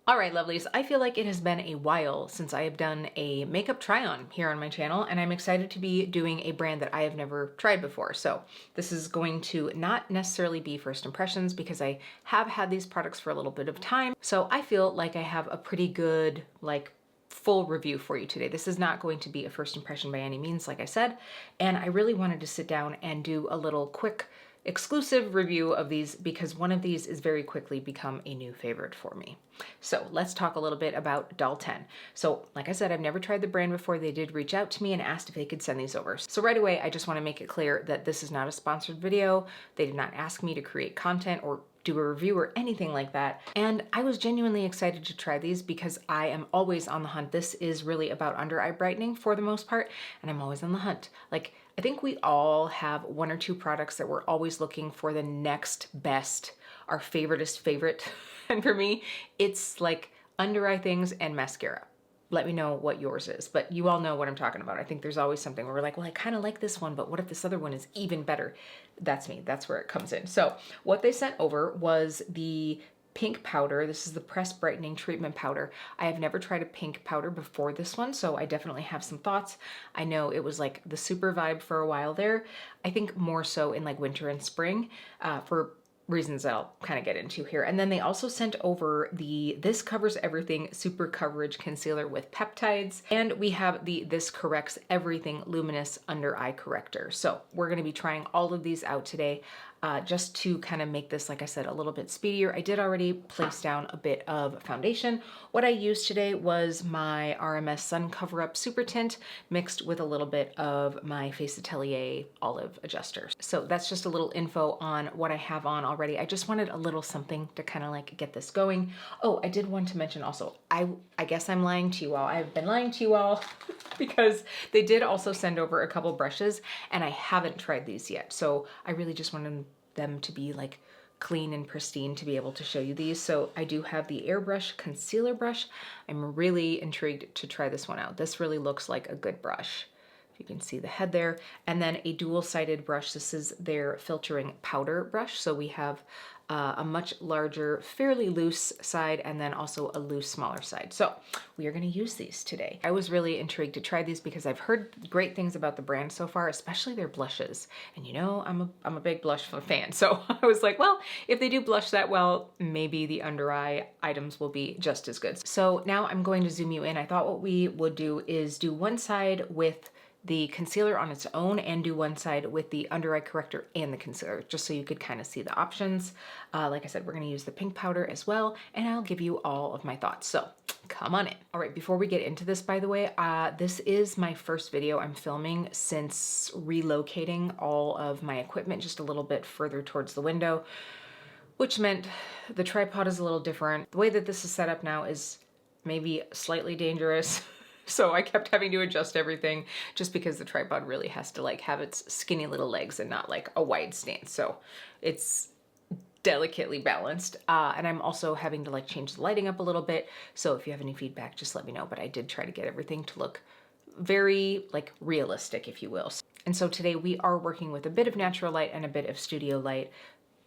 All right, lovelies, I feel like it has been a while since I have done a makeup try-on here on my channel, and I'm excited to be doing a brand that I have never tried before. So this is going to not necessarily be first impressions because I have had these products for a little bit of time. So I feel like I have a pretty good, full review for you today. This is not going to be a first impression by any means, like I said, and I really wanted to sit down and do a little quick exclusive review of these because one of these is very quickly become a new favorite for me. So let's talk a little bit about Doll 10. So like I said, I've never tried the brand before. They did reach out to me and asked if they could send these over. So right away, I just want to make it clear that this is not a sponsored video. They did not ask me to create content or do a review or anything like that. And I was genuinely excited to try these because I am always on the hunt. This is really about under eye brightening for the most part, and I'm always on the hunt. Like, I think we all have one or two products that we're always looking for the next best, our favoriteest favorite. And for me, it's like under eye things and mascara. Let me know what yours is, but you all know what I'm talking about. I think there's always something where we're like, well, I kind of like this one, but what if this other one is even better? That's me. That's where it comes in. So what they sent over was the pink powder. This is the Press Brightening Treatment Powder. I have never tried a pink powder before this one, so I definitely have some thoughts. I know it was like the super vibe for a while there. I think more so in like winter and spring for reasons that I'll kind of get into here. And then they also sent over the This Covers Everything Super Coverage Concealer with Peptides. And we have the This Corrects Everything Luminous Under Eye Corrector. So we're going to be trying all of these out today. Just to kind of make this, like I said, a little bit speedier. I did already place down a bit of foundation. What I used today was my RMS Sun Cover Up Super Tint mixed with a little bit of my Face Atelier Olive Adjuster. So that's just a little info on what I have on already. I just wanted a little something to kind of like get this going. Oh, I did want to mention also, I guess I'm lying to you all. I've been lying to you all because they did also send over a couple brushes and I haven't tried these yet. So I really just wanted them to be like clean and pristine to be able to show you these. So I do have the Airbrush Concealer Brush. I'm really intrigued to try this one out. This really looks like a good brush. If you can see the head there. And then a dual-sided brush. This is their filtering powder brush. So we have a much larger, fairly loose side, and then also a loose, smaller side. So we are going to use these today. I was really intrigued to try these because I've heard great things about the brand so far, especially their blushes. And you know, I'm a big blush fan. So I was like, well, if they do blush that well, maybe the under eye items will be just as good. So now I'm going to zoom you in. I thought what we would do is do one side with the concealer on its own and do one side with the under eye corrector and the concealer, just so you could kind of see the options. Like I said, we're going to use the pink powder as well, and I'll give you all of my thoughts. So come on in. All right, before we get into this, by the way, this is my first video I'm filming since relocating all of my equipment just a little bit further towards the window, which meant the tripod is a little different. The way that this is set up now is maybe slightly dangerous. So I kept having to adjust everything just because the tripod really has to like have its skinny little legs and not like a wide stance. So it's delicately balanced. And I'm also having to like change the lighting up a little bit. So if you have any feedback, just let me know. But I did try to get everything to look very like realistic, if you will. And so today we are working with a bit of natural light and a bit of studio light,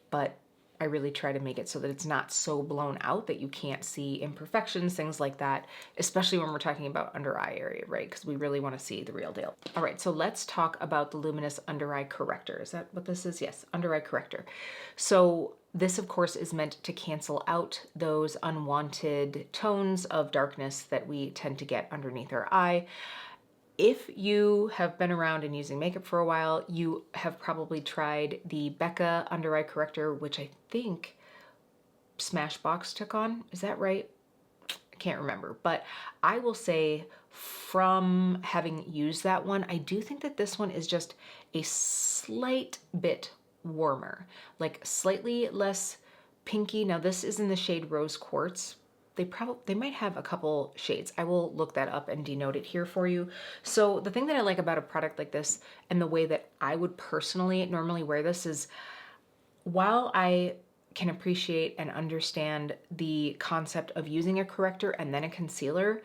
but I really try to make it so that it's not so blown out that you can't see imperfections, things like that, especially when we're talking about under eye area, right? Because we really want to see the real deal. All right, so let's talk about the Luminous Under Eye Corrector. Is that what this is? Yes, Under Eye Corrector. So this, of course, is meant to cancel out those unwanted tones of darkness that we tend to get underneath our eye. If you have been around and using makeup for a while, you have probably tried the Becca Under Eye Corrector, which I think Smashbox took on. Is that right? I can't remember, but I will say from having used that one, I do think that this one is just a slight bit warmer, like slightly less pinky. Now this is in the shade Rose Quartz. They might have a couple shades. I will look that up and denote it here for you. So the thing that I like about a product like this and the way that I would personally normally wear this is, while I can appreciate and understand the concept of using a corrector and then a concealer,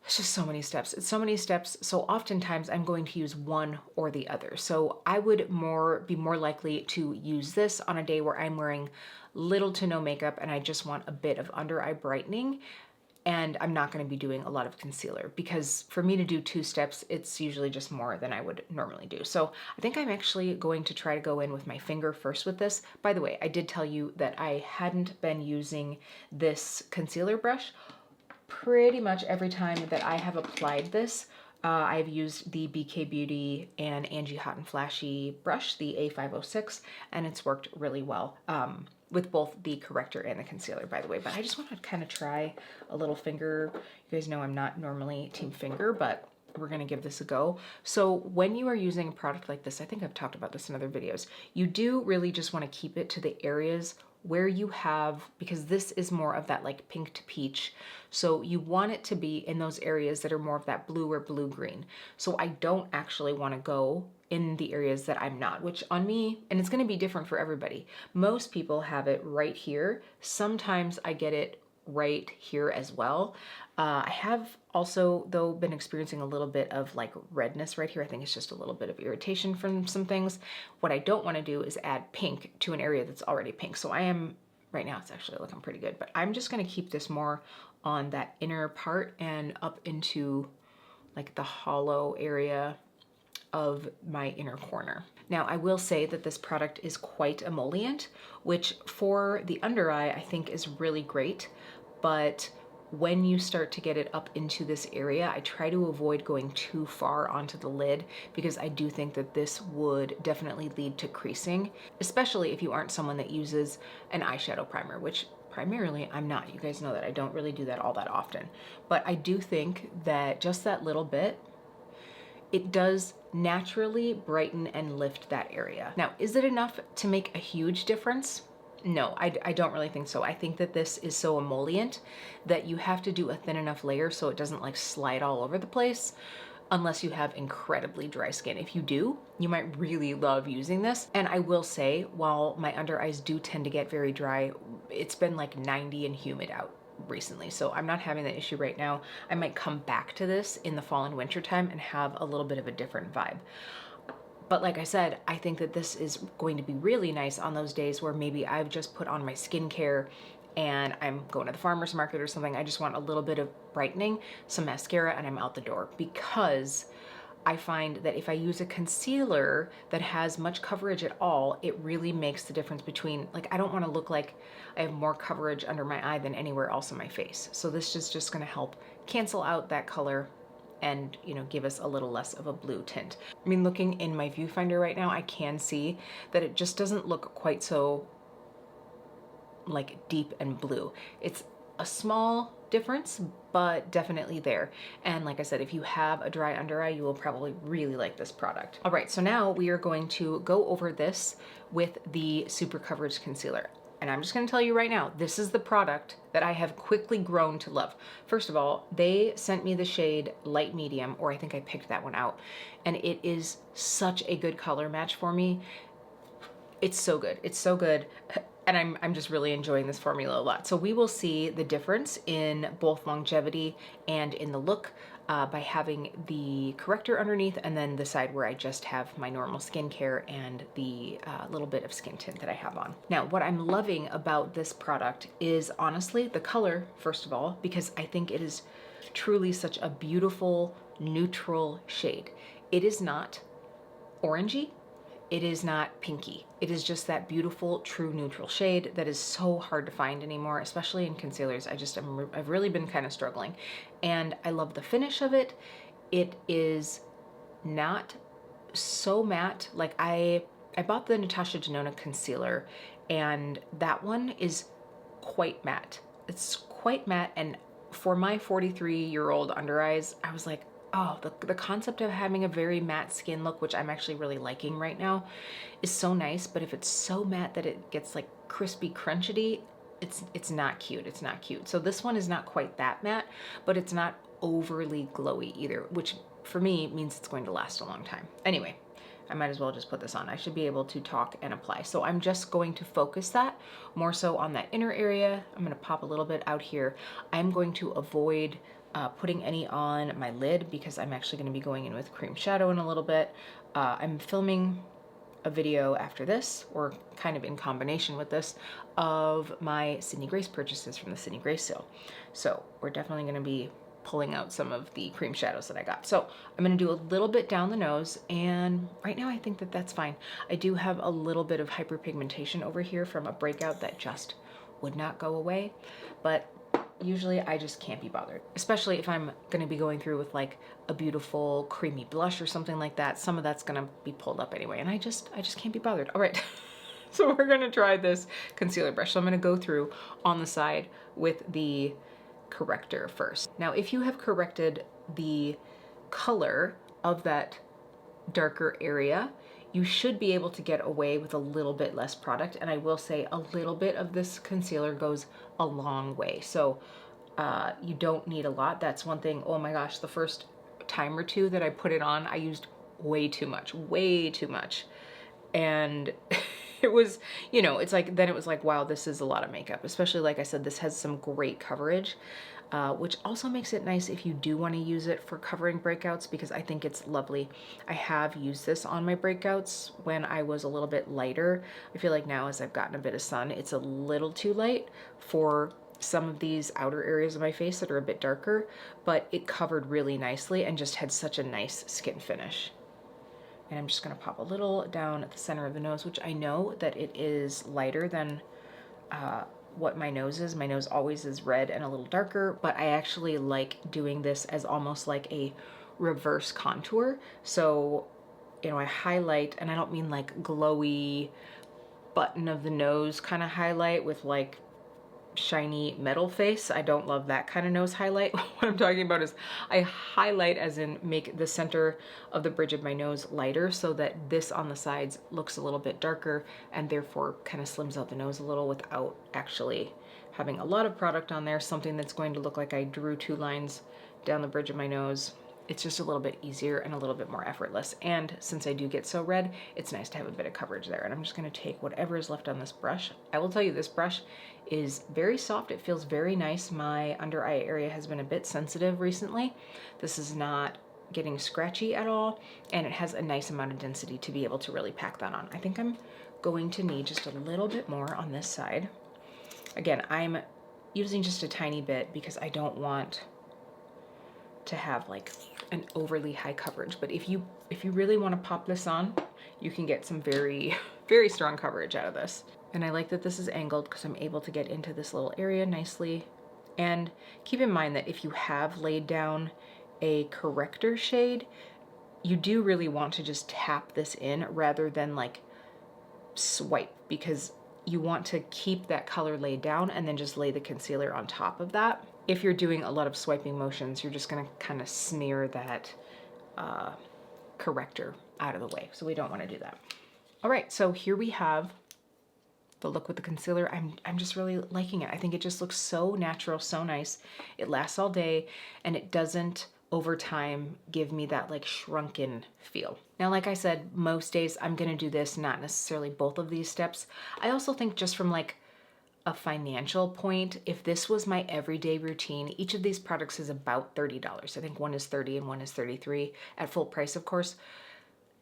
It's just so many steps. It's so many steps. So oftentimes I'm going to use one or the other. So I would be more likely to use this on a day where I'm wearing little to no makeup and I just want a bit of under eye brightening. And I'm not going to be doing a lot of concealer, because for me to do 2 steps, it's usually just more than I would normally do. So I think I'm actually going to try to go in with my finger first with this. By the way, I did tell you that I hadn't been using this concealer brush. Pretty much every time that I have applied this, I've used the BK Beauty and Angie Hot and Flashy brush, the A506, and it's worked really well with both the corrector and the concealer, by the way. But I just want to kind of try a little finger. You guys know I'm not normally team finger, but we're going to give this a go. So when you are using a product like this, I think I've talked about this in other videos, you do really just want to keep it to the areas where you have, because this is more of that like pink to peach. So you want it to be in those areas that are more of that blue or blue-green. So I don't actually want to go in the areas that I'm not, which on me, and it's going to be different for everybody. Most people have it right here. Sometimes I get it right here as well. I have also, though, been experiencing a little bit of like redness right here. I think it's just a little bit of irritation from some things. What I don't want to do is add pink to an area that's already pink. So I am, right now it's actually looking pretty good, but I'm just going to keep this more on that inner part and up into like the hollow area of my inner corner. Now, I will say that this product is quite emollient, which for the under eye, I think is really great. But when you start to get it up into this area, I try to avoid going too far onto the lid, because I do think that this would definitely lead to creasing, especially if you aren't someone that uses an eyeshadow primer, which primarily I'm not. You guys know that I don't really do that all that often. But I do think that just that little bit, it does naturally brighten and lift that area. Now, is it enough to make a huge difference? No, I don't really think so. I think that this is so emollient that you have to do a thin enough layer so it doesn't like slide all over the place, unless you have incredibly dry skin. If you do, you might really love using this. And I will say, while my under eyes do tend to get very dry, it's been like 90 and humid out recently, so I'm not having that issue right now. I might come back to this in the fall and winter time and have a little bit of a different vibe. But like I said, I think that this is going to be really nice on those days where maybe I've just put on my skincare and I'm going to the farmer's market or something. I just want a little bit of brightening, some mascara, and I'm out the door. Because I find that if I use a concealer that has much coverage at all, it really makes the difference between, like, I don't want to look like I have more coverage under my eye than anywhere else on my face. So this is just going to help cancel out that color and, you know, give us a little less of a blue tint. I mean, looking in my viewfinder right now, I can see that it just doesn't look quite so like deep and blue. It's a small difference, but definitely there. And like I said, if you have a dry under eye, you will probably really like this product. All right, so now we are going to go over this with the Super Coverage Concealer. And I'm just gonna tell you right now, this is the product that I have quickly grown to love. First of all, they sent me the shade Light Medium, or I think I picked that one out, and it is such a good color match for me. It's so good, it's so good. And I'm just really enjoying this formula a lot. So we will see the difference in both longevity and in the look by having the corrector underneath, and then the side where I just have my normal skincare and the little bit of skin tint that I have on. Now, what I'm loving about this product is honestly the color, first of all, because I think it is truly such a beautiful neutral shade. It is not orangey. It is not pinky. It is just that beautiful, true neutral shade that is so hard to find anymore, especially in concealers. I've really been kind of struggling. And I love the finish of it. It is not so matte. Like I bought the Natasha Denona concealer, and that one is quite matte. It's quite matte, and for my 43-year-old under eyes, I was like, oh, the concept of having a very matte skin look, which I'm actually really liking right now, is so nice. But if it's so matte that it gets like crispy crunchity, it's not cute. It's not cute. So this one is not quite that matte, but it's not overly glowy either, which for me means it's going to last a long time. Anyway, I might as well just put this on. I should be able to talk and apply. So I'm just going to focus that more so on that inner area. I'm gonna pop a little bit out here. I'm going to avoid putting any on my lid because I'm actually gonna be going in with cream shadow in a little bit. I'm filming a video after this, or kind of in combination with this, of my Sydney Grace purchases from the Sydney Grace sale. So we're definitely gonna be pulling out some of the cream shadows that I got. So I'm gonna do a little bit down the nose, and right now I think that that's fine. I do have a little bit of hyperpigmentation over here from a breakout that just would not go away, but usually I just can't be bothered, especially if I'm gonna be going through with like a beautiful creamy blush or something like that. Some of that's gonna be pulled up anyway, and I just can't be bothered. All right, so we're gonna try this concealer brush. So I'm gonna go through on the side with the corrector first. Now, if you have corrected the color of that darker area, you should be able to get away with a little bit less product. And I will say a little bit of this concealer goes a long way. So you don't need a lot. That's one thing. Oh my gosh, the first time or two that I put it on, I used way too much. And it was, you know, it's like, then it was like, wow, this is a lot of makeup. Especially, like I said, this has some great coverage, which also makes it nice if you do want to use it for covering breakouts, because I think it's lovely. I have used this on my breakouts when I was a little bit lighter. I feel like now as I've gotten a bit of sun, it's a little too light for some of these outer areas of my face that are a bit darker, but it covered really nicely and just had such a nice skin finish. And I'm just gonna pop a little down at the center of the nose, which I know that it is lighter than what my nose is. My nose always is red and a little darker, but I actually like doing this as almost like a reverse contour. So, you know, I highlight, and I don't mean like glowy button of the nose kind of highlight with like shiny metal face. I don't love that kind of nose highlight. What I'm talking about is I highlight as in make the center of the bridge of my nose lighter so that this on the sides looks a little bit darker and therefore kind of slims out the nose a little without actually having a lot of product on there, something that's going to look like I drew 2 lines down the bridge of my nose. It's just a little bit easier and a little bit more effortless. And since I do get so red, it's nice to have a bit of coverage there. And I'm just gonna take whatever is left on this brush. I will tell you, this brush is very soft. It feels very nice. My under eye area has been a bit sensitive recently. This is not getting scratchy at all, and it has a nice amount of density to be able to really pack that on. I think I'm going to need just a little bit more on this side. Again, I'm using just a tiny bit because I don't want to have like an overly high coverage, but if you really want to pop this on, you can get some very strong coverage out of this. And I like that this is angled because I'm able to get into this little area nicely. And keep in mind that if you have laid down a corrector shade, you do really want to just tap this in rather than like swipe, because you want to keep that color laid down and then just lay the concealer on top of that. If you're doing a lot of swiping motions, you're just gonna kind of smear that corrector out of the way. So we don't want to do that. All right, so here we have the look with the concealer. I'm just really liking it. I think it just looks so natural, so nice. It lasts all day, and it doesn't over time give me that like shrunken feel. Now, like I said, most days I'm gonna do this, not necessarily both of these steps. I also think just from like a financial point, if this was my everyday routine, each of these products is about $30. I think one is $30 and one is $33 at full price, of course.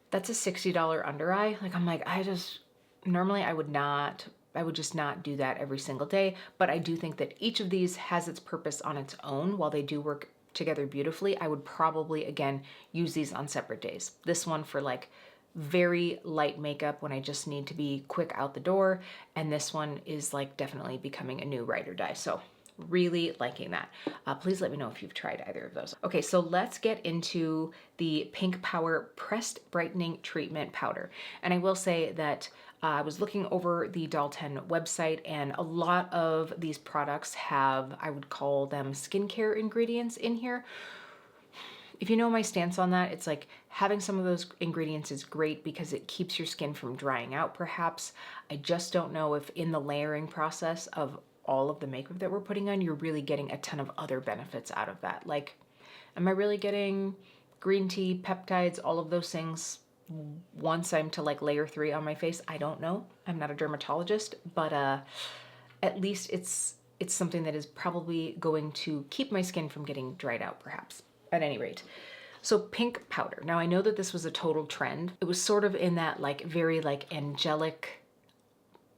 That's a $60 under eye. Like, I'm like, normally I would just not do that every single day, but I do think that each of these has its purpose on its own. While they do work together beautifully, I would probably, again, use these on separate days. This one for like very light makeup when I just need to be quick out the door, and this one is like definitely becoming a new ride or die. So really liking that. Please let me know if you've tried either of those. Okay, so let's get into the Pink Powder Pressed Brightening Treatment Powder. And I will say that I was looking over the Doll 10 website, and a lot of these products have, I would call them skincare ingredients in here. If you know my stance on that, it's like having some of those ingredients is great because it keeps your skin from drying out perhaps. I just don't know if in the layering process of all of the makeup that we're putting on, you're really getting a ton of other benefits out of that. Like, am I really getting green tea, peptides, all of those things once I'm to like layer 3 on my face, I don't know. I'm not a dermatologist, but at least it's something that is probably going to keep my skin from getting dried out, perhaps, at any rate. So pink powder. Now I know that this was a total trend. It was sort of in that like very like angelic,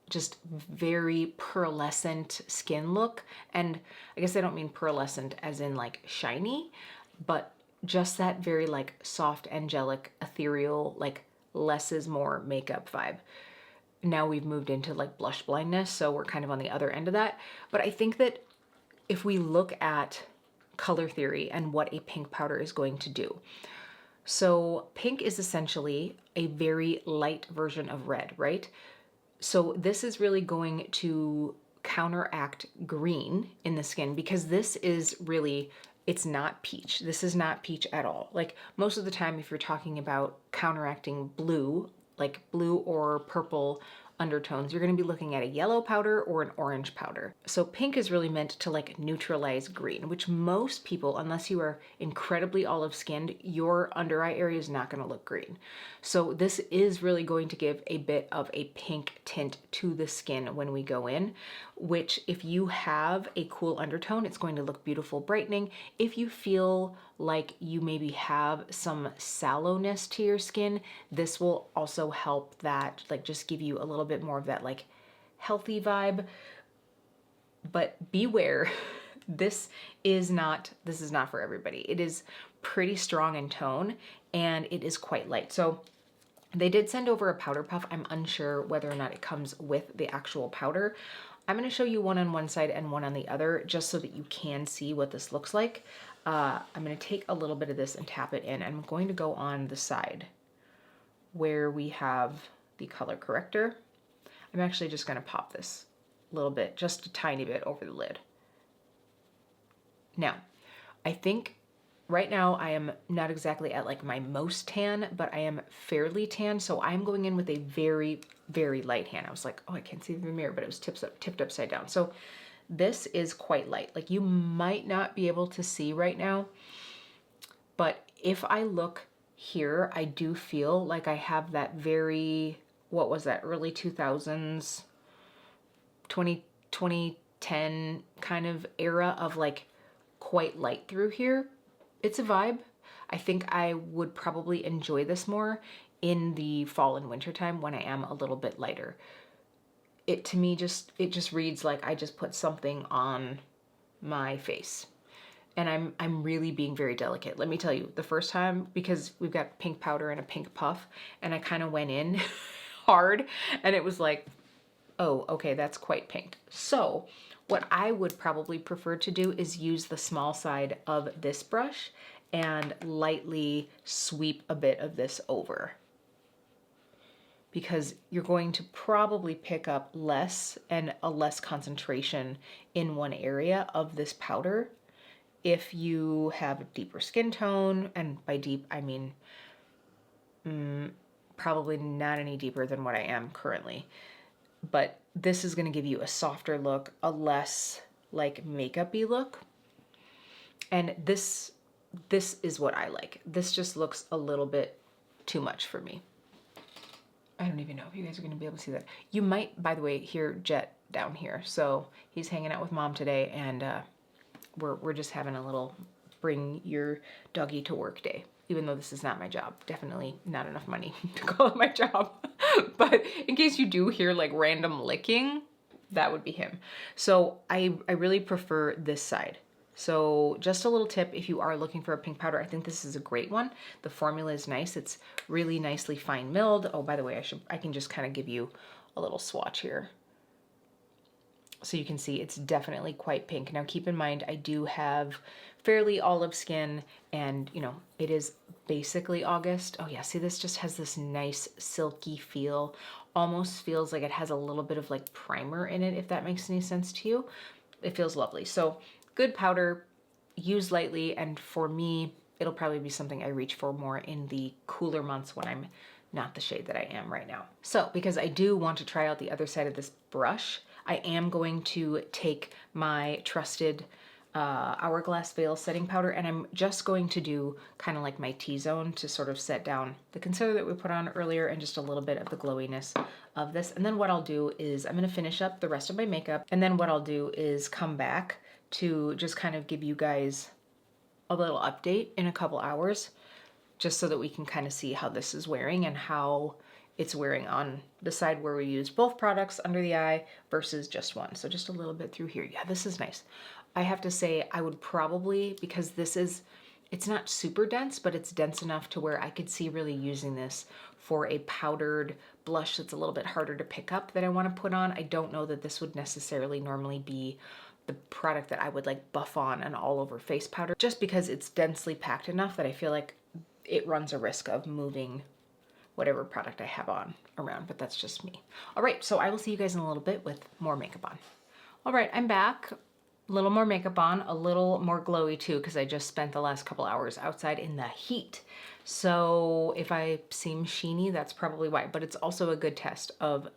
just very pearlescent skin look. And I guess I don't mean pearlescent as in like shiny, but just that very like soft, angelic, ethereal, like less is more makeup vibe. Now we've moved into like blush blindness, so we're kind of on the other end of that. But I think that if we look at color theory and what a pink powder is going to do. So pink is essentially a very light version of red, right? So this is really going to counteract green in the skin, because this is really, it's not peach. This is not peach at all. Like most of the time, if you're talking about counteracting blue, like blue or purple undertones, you're going to be looking at a yellow powder or an orange powder. So pink is really meant to like neutralize green, which most people, unless you are incredibly olive skinned, your under eye area is not going to look green. So this is really going to give a bit of a pink tint to the skin when we go in, which if you have a cool undertone, it's going to look beautiful, brightening. If you feel like you maybe have some sallowness to your skin, this will also help that, like just give you a little bit more of that like healthy vibe. But beware, this is not for everybody. It is pretty strong in tone and it is quite light. So they did send over a powder puff. I'm unsure whether or not it comes with the actual powder. I'm going to show you one on one side and one on the other, just so that you can see what this looks like. I'm going to take a little bit of this and tap it in. I'm going to go on the side where we have the color corrector. I'm actually just going to pop this a little bit, just a tiny bit over the lid. Now, I think right now I am not exactly at like my most tan, but I am fairly tan. So I'm going in with a very, very light hand. I was like, oh, I can't see the mirror, but it was tipped upside down. So this is quite light. Like you might not be able to see right now, but if I look here, I do feel like I have that very, what was that, early 2000s, 2010 kind of era of like quite light through here. It's a vibe. I think I would probably enjoy this more in the fall and winter time when I am a little bit lighter. It to me it just reads like I just put something on my face. And I'm really being very delicate. Let me tell you, the first time, because we've got pink powder and a pink puff, and I kind of went in hard and it was like, oh, okay, that's quite pink. So what I would probably prefer to do is use the small side of this brush and lightly sweep a bit of this over, because you're going to probably pick up less and a less concentration in one area of this powder if you have a deeper skin tone. And by deep, I mean probably not any deeper than what I am currently. But this is going to give you a softer look, a less like makeup-y look. And this is what I like. This just looks a little bit too much for me. I don't even know if you guys are going to be able to see that. You might, by the way, hear Jet down here. So he's hanging out with Mom today, and we're just having a little bring your doggy to work day. Even though this is not my job, definitely not enough money to call it my job. But in case you do hear like random licking, that would be him. So I really prefer this side. So just a little tip, if you are looking for a pink powder, I think this is a great one. The formula is nice. It's really nicely fine milled. Oh, by the way, I can just kind of give you a little swatch here, so you can see it's definitely quite pink. Now keep in mind, I do have fairly olive skin, and you know, it is basically August. Oh yeah, see, this just has this nice silky feel. Almost feels like it has a little bit of like primer in it, if that makes any sense to you. It feels lovely. So good powder, use lightly, and for me, it'll probably be something I reach for more in the cooler months when I'm not the shade that I am right now. So because I do want to try out the other side of this brush, I am going to take my trusted Hourglass Veil setting powder, and I'm just going to do kind of like my T-zone to sort of set down the concealer that we put on earlier and just a little bit of the glowiness of this. And then what I'll do is I'm going to finish up the rest of my makeup, and then what I'll do is come back to just kind of give you guys a little update in a couple hours, just so that we can kind of see how this is wearing and how it's wearing on the side where we use both products under the eye versus just one. So just a little bit through here. Yeah, this is nice. I have to say I would probably, because it's not super dense, but it's dense enough to where I could see really using this for a powdered blush that's a little bit harder to pick up that I want to put on. I don't know that this would necessarily normally be the product that I would like buff on an all over face powder, just because it's densely packed enough that I feel like it runs a risk of moving whatever product I have on around, but that's just me. All right, so I will see you guys in a little bit with more makeup on. All right, I'm back. A little more makeup on, a little more glowy too, because I just spent the last couple hours outside in the heat. So if I seem sheeny, that's probably why, but it's also a good test of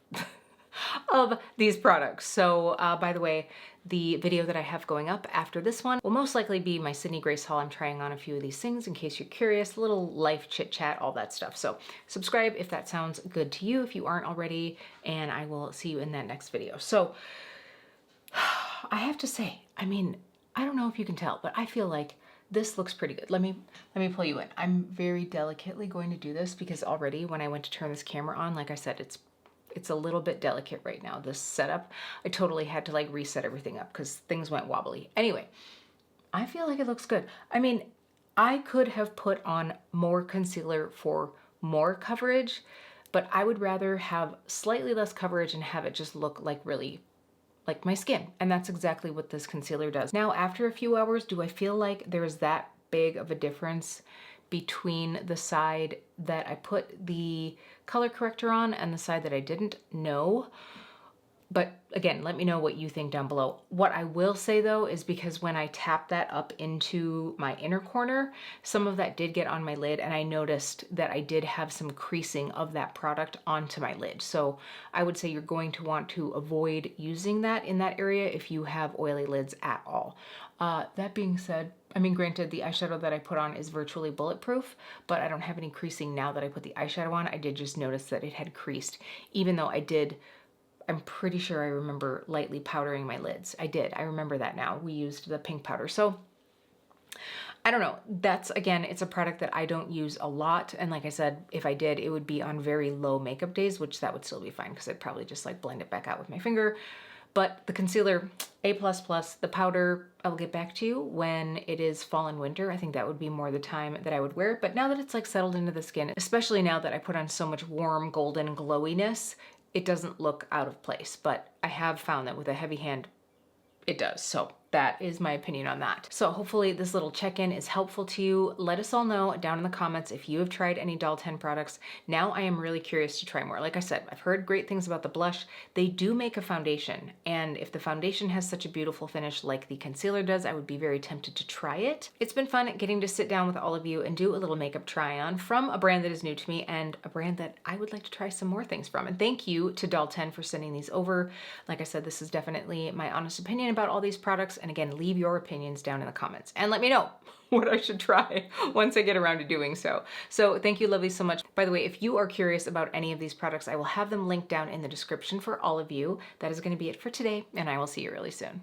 of these products. So by the way, the video that I have going up after this one will most likely be my Sydney Grace haul. I'm trying on a few of these things in case you're curious, a little life chit chat, all that stuff. So subscribe if that sounds good to you, if you aren't already, and I will see you in that next video. So I have to say, I mean, I don't know if you can tell, but I feel like this looks pretty good. Let me pull you in. I'm very delicately going to do this because already when I went to turn this camera on, like I said, it's a little bit delicate right now, this setup. I totally had to like reset everything up because things went wobbly. Anyway, I feel like it looks good. I mean, I could have put on more concealer for more coverage, but I would rather have slightly less coverage and have it just look like really like my skin. And that's exactly what this concealer does. Now, after a few hours, do I feel like there's that big of a difference between the side that I put the color corrector on and the side that I didn't? No. But again, let me know what you think down below. What I will say though is because when I tap that up into my inner corner, some of that did get on my lid, and I noticed that I did have some creasing of that product onto my lid. So I would say you're going to want to avoid using that in that area if you have oily lids at all. That being said, I mean, granted, the eyeshadow that I put on is virtually bulletproof, but I don't have any creasing now that I put the eyeshadow on. I did just notice that it had creased, even though I'm pretty sure I remember lightly powdering my lids. I did. I remember that now. We used the pink powder. So I don't know. That's, again, it's a product that I don't use a lot. And like I said, if I did, it would be on very low makeup days, which that would still be fine because I'd probably just like blend it back out with my finger. But the concealer, A++, the powder, I'll get back to you when it is fall and winter. I think that would be more the time that I would wear it. But now that it's like settled into the skin, especially now that I put on so much warm golden glowiness, it doesn't look out of place. But I have found that with a heavy hand, it does. So that is my opinion on that. So hopefully this little check-in is helpful to you. Let us all know down in the comments if you have tried any Doll 10 products. Now I am really curious to try more. Like I said, I've heard great things about the blush. They do make a foundation, and if the foundation has such a beautiful finish like the concealer does, I would be very tempted to try it. It's been fun getting to sit down with all of you and do a little makeup try on from a brand that is new to me and a brand that I would like to try some more things from. And thank you to Doll 10 for sending these over. Like I said, this is definitely my honest opinion about all these products. And again, leave your opinions down in the comments and let me know what I should try once I get around to doing so. So thank you, lovely, so much. By the way, if you are curious about any of these products, I will have them linked down in the description for all of you. That is going to be it for today, and I will see you really soon.